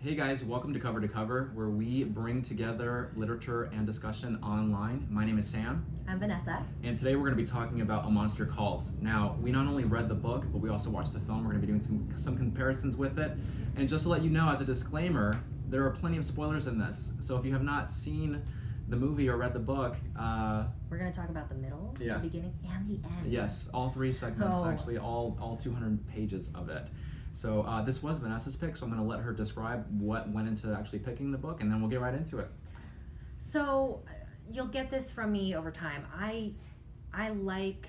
Hey guys, welcome to Cover, where we bring together literature and discussion online. My name is Sam. I'm Vanessa. And today we're going to be talking about A Monster Calls. Now, we not only read the book, but we also watched the film. We're going to be doing some comparisons with it. And just to let you know, as a disclaimer, there are plenty of spoilers in this. So if you have not seen the movie or read the book, we're going to talk about the middle, yeah. the beginning, and the end. Yes, all three segments, actually, all 200 pages of it. So this was Vanessa's pick, so I'm going to let her describe what went into actually picking the book, and then we'll get right into it. So you'll get this from me over time. I like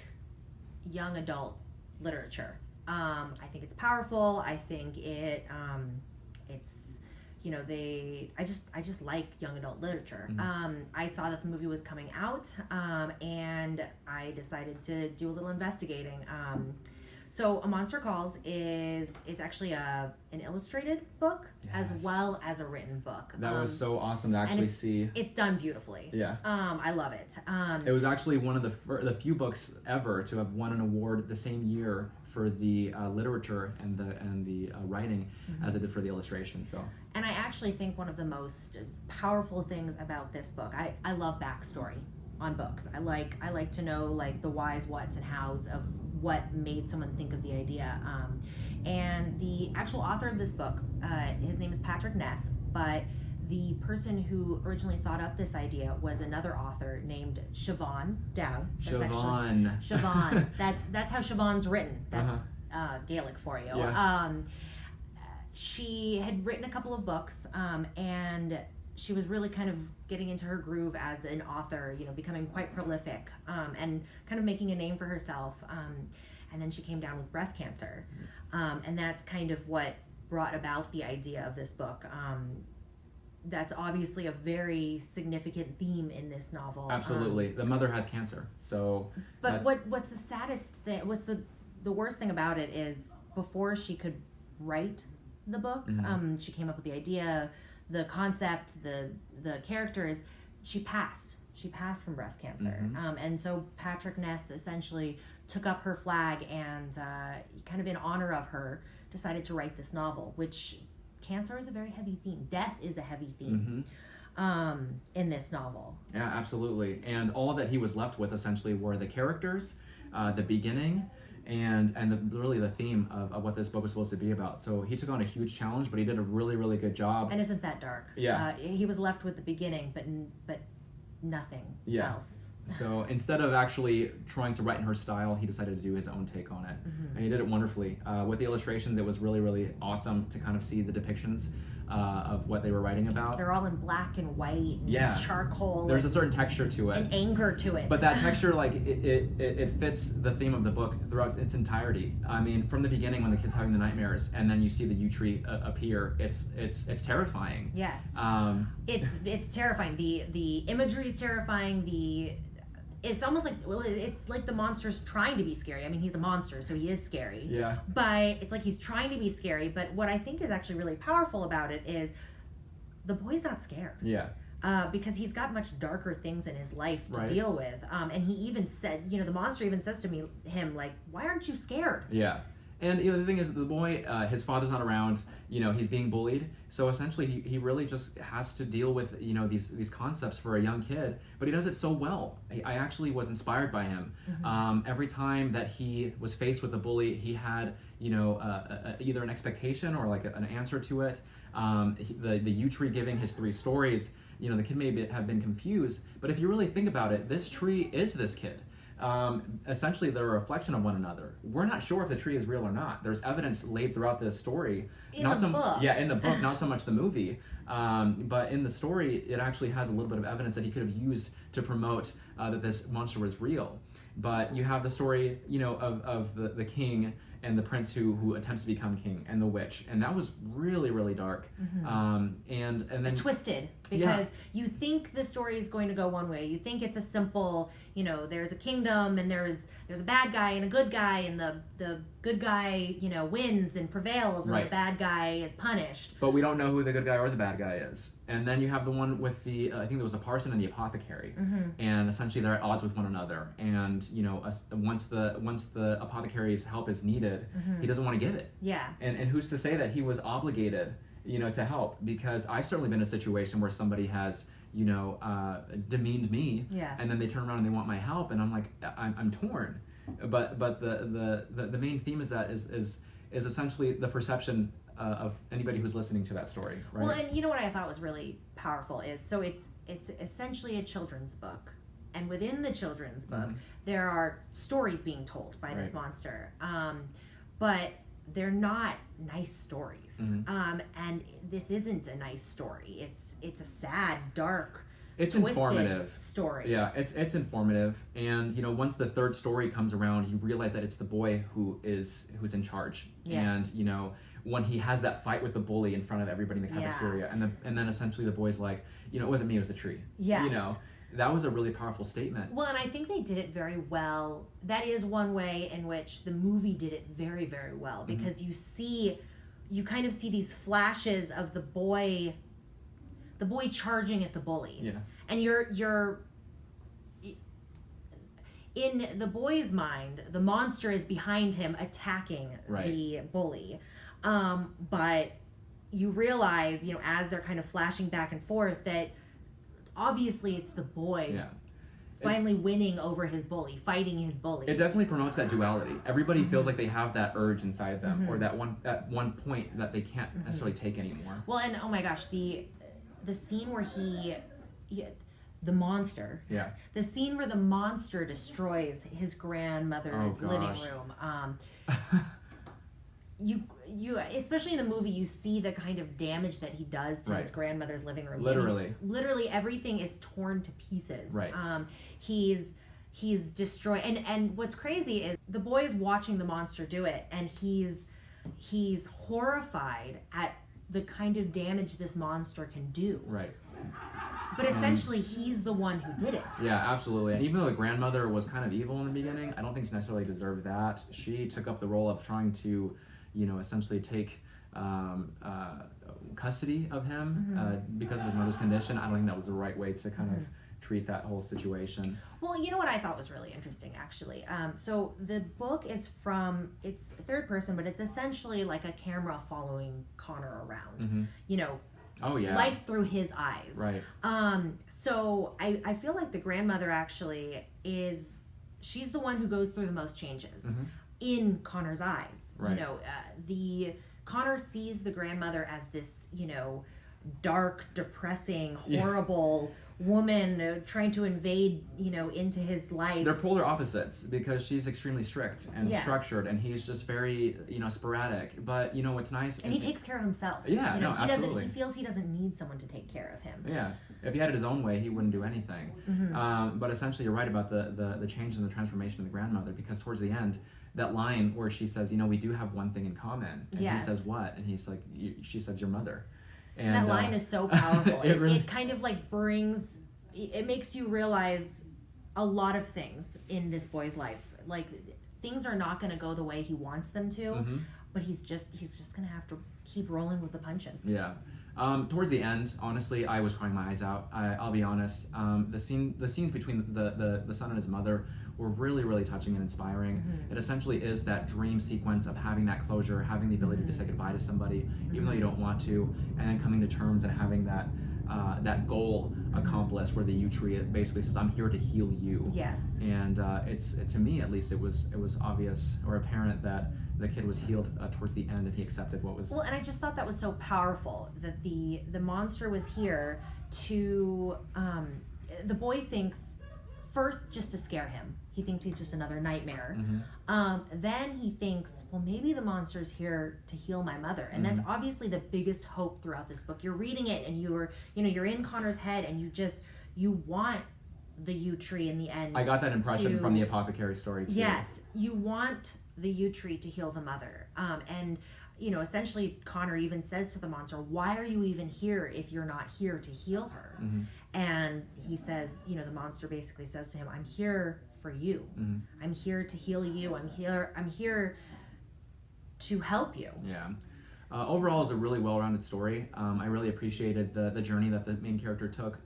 young adult literature. I think it's powerful. I think it's I just like young adult literature. Mm-hmm. I saw that the movie was coming out, and I decided to do a little investigating. So A Monster Calls it's actually an illustrated book, yes, as well as a written book. That was so awesome to actually see. It's done beautifully. Yeah. I love it. It was actually one of the few books ever to have won an award the same year for the literature and the writing, mm-hmm, as it did for the illustration. So. And I actually think one of the most powerful things about this book, I love backstory on books. I like to know like the whys, whats, and hows of what made someone think of the idea. And the actual author of this book, his name is Patrick Ness, but the person who originally thought up this idea was another author named Siobhan Dowd. Siobhan. That's how Siobhan's written. That's Gaelic for you. Yeah. She had written a couple of books, and she was really kind of getting into her groove as an author, becoming quite prolific, and kind of making a name for herself. And then she came down with breast cancer. And that's kind of what brought about the idea of this book. That's obviously a very significant theme in this novel. Absolutely. The mother has cancer. So. But what's the saddest thing, what's the worst thing about it is before she could write the book, mm-hmm, she came up with the idea, the concept, the characters. She passed from breast cancer. Mm-hmm. And so Patrick Ness essentially took up her flag and kind of in honor of her decided to write this novel, which cancer is a very heavy theme. Death is a heavy theme, mm-hmm, in this novel. Yeah, absolutely. And all that he was left with essentially were the characters, the beginning, and really the theme of what this book was supposed to be about. So he took on a huge challenge, but he did a really, really good job. And isn't that dark? Yeah. He was left with the beginning, but nothing else. So instead of actually trying to write in her style, he decided to do his own take on it. Mm-hmm. And he did it wonderfully. With the illustrations, it was really, really awesome to kind of see the depictions of what they were writing about. They're all in black and white and charcoal. There's a certain texture to it. And anger to it. But that texture, like, it fits the theme of the book throughout its entirety. I mean, from the beginning when the kid's having the nightmares and then you see the yew tree appear, it's terrifying. Yes. It's terrifying. The imagery is terrifying. It's almost like, it's like the monster's trying to be scary. I mean, he's a monster, so he is scary. Yeah. But it's like he's trying to be scary. But what I think is actually really powerful about it is the boy's not scared. Yeah. Because he's got much darker things in his life to deal with. And he even said, the monster even says to him, like, why aren't you scared? Yeah. And the thing is, the boy, his father's not around. He's being bullied. So essentially, he really just has to deal with these concepts for a young kid. But he does it so well. I actually was inspired by him. Mm-hmm. Every time that he was faced with a bully, he had either an expectation or like an answer to it. The yew tree giving his 3 stories. The kid may have been confused. But if you really think about it, this tree is this kid. Essentially they're a reflection of one another. We're not sure if the tree is real or not. There's evidence laid throughout the story. In the book. Yeah, in the book, not so much the movie. But in the story, it actually has a little bit of evidence that he could have used to promote that this monster was real. But you have the story, of the king and the prince who attempts to become king, and the witch, and that was really, really dark. Mm-hmm. And then twisted, because you think the story is going to go one way. You think it's a simple, there's a kingdom and there's a bad guy and a good guy, and the good guy wins and prevails, and the bad guy is punished. But we don't know who the good guy or the bad guy is. And then you have the one with the I think there was a parson and the apothecary, mm-hmm, and essentially they're at odds with one another. And once the apothecary's help is needed, mm-hmm, he doesn't want to give it. Yeah. And who's to say that he was obligated to help, because I've certainly been in a situation where somebody has, demeaned me, Yes. and then they turn around and they want my help, and I'm like, I'm torn. But the main theme is essentially the perception of anybody who's listening to that story, right? Well, and you know what I thought was really powerful is, so it's essentially a children's book, and within the children's book, there are stories being told by this monster, but they're not nice stories. And this isn't a nice story. It's a sad, dark, it's twisted informative story. Yeah, it's informative, and once the third story comes around, you realize that it's the boy who's in charge. Yes. And when he has that fight with the bully in front of everybody in the cafeteria, and then essentially the boy's like, it wasn't me, it was the tree. Yes. That was a really powerful statement. Well, and I think they did it very well. That is one way in which the movie did it very, very well, because you kind of see these flashes of the boy charging at the bully. Yeah. And you're in the boy's mind, the monster is behind him attacking the bully. But you realize, as they're kind of flashing back and forth, that obviously it's the boy finally winning over his bully, fighting his bully. It definitely promotes that duality. Everybody feels like they have that urge inside them, or that one point that they can't necessarily take anymore. Well, and oh my gosh, the scene where the monster. Yeah. The scene where the monster destroys his grandmother's living room. You especially in the movie, you see the kind of damage that he does to his grandmother's living room. Literally everything is torn to pieces. Right. He's destroyed, and what's crazy is the boy is watching the monster do it, and he's horrified at the kind of damage this monster can do. Right. But essentially, he's the one who did it. Yeah, absolutely. And even though the grandmother was kind of evil in the beginning, I don't think she necessarily deserved that. She took up the role of trying to, essentially take custody of him because of his mother's condition. I don't think that was the right way to kind of treat that whole situation. Well, you know what I thought was really interesting, actually? So the book is it's third person, but it's essentially like a camera following Connor around. Oh, yeah. Life through his eyes. Right. So I feel like the grandmother actually she's the one who goes through the most changes in Connor's eyes. Right. The Connor sees the grandmother as this, dark, depressing, horrible woman trying to invade, into his life. They're polar opposites, because she's extremely strict and structured, and he's just very, sporadic. But what's nice, and he takes care of himself. Yeah, absolutely. He feels he doesn't need someone to take care of him. Yeah, if he had it his own way, he wouldn't do anything. But essentially, you're right about the changes and the transformation of the grandmother, because towards the end, that line where she says, we do have one thing in common, and he says, what? And he's like, she says, your mother. And that line is so powerful. It kind of like it makes you realize a lot of things in this boy's life. Like, things are not going to go the way he wants them to, but he's just going to have to keep rolling with the punches. Yeah. Towards the end, honestly, I was crying my eyes out. I'll be honest. The scenes between the son and his mother were really, really touching and inspiring. It essentially is that dream sequence of having that closure, having the ability to say goodbye to somebody, even though you don't want to, and then coming to terms and having that goal accomplished, where the yew tree basically says, "I'm here to heal you." Yes. And to me, at least, it was obvious or apparent that the kid was healed towards the end, and he accepted what was. Well, and I just thought that was so powerful, that the monster was here to. The boy thinks first just to scare him. He thinks he's just another nightmare. Then he thinks, well, maybe the monster's here to heal my mother, and that's obviously the biggest hope throughout this book. You're reading it, and you're in Connor's head, and you want the yew tree in the end. I got that impression from the apothecary story too. Yes, you want the yew tree to heal the mother, and essentially Connor even says to the monster, "Why are you even here if you're not here to heal her?" And he says, the monster basically says to him, "I'm here for you. I'm here to heal you. I'm here to help you." Yeah. Overall, it's a really well-rounded story. I really appreciated the journey that the main character took.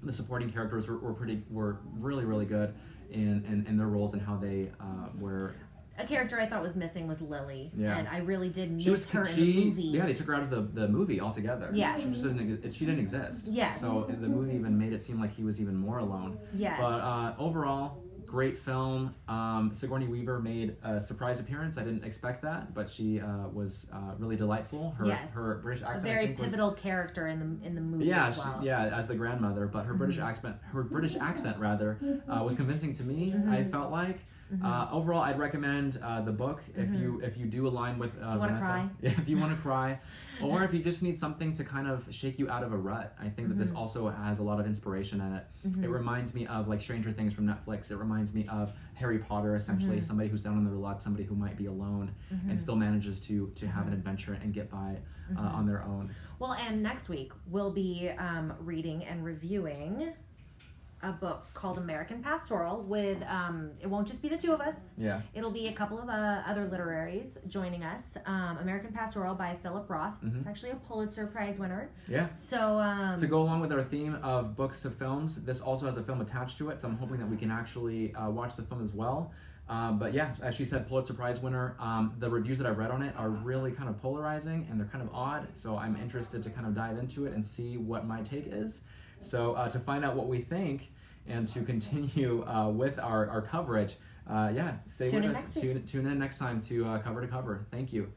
The supporting characters were really, really good in their roles and how they were a character I thought was missing was Lily. Yeah. And I really did miss She was her in the movie. Yeah, they took her out of the movie altogether. Yes. She just she didn't exist. Yes. So the movie even made it seem like he was even more alone. Yes. But overall, great film. Sigourney Weaver made a surprise appearance. I didn't expect that, but she was really delightful. Her British accent, a very I think, pivotal character in the movie yeah, as well. as the grandmother, but her British accent, rather, was convincing to me. I felt like. Overall, I'd recommend the book if you do align with if you want to Vanessa. cry. If you want to cry, or if you just need something to kind of shake you out of a rut. I think that this also has a lot of inspiration in it. It reminds me of like Stranger Things from Netflix. It reminds me of Harry Potter, essentially somebody who's down on their luck, somebody who might be alone and still manages to have an adventure and get by on their own. Well, and next week we'll be reading and reviewing a book called American Pastoral with it won't just be the two of us. Yeah. It'll be a couple of other literaries joining us. American Pastoral by Philip Roth. It's actually a Pulitzer Prize winner. Yeah. So to go along with our theme of books to films, this also has a film attached to it, so I'm hoping that we can actually watch the film as well. But yeah, as she said, Pulitzer Prize winner. The reviews that I've read on it are really kind of polarizing and they're kind of odd, so I'm interested to kind of dive into it and see what my take is. So to find out what we think and to continue with our coverage, stay with us. Tune in next time to Cover to Cover. Thank you.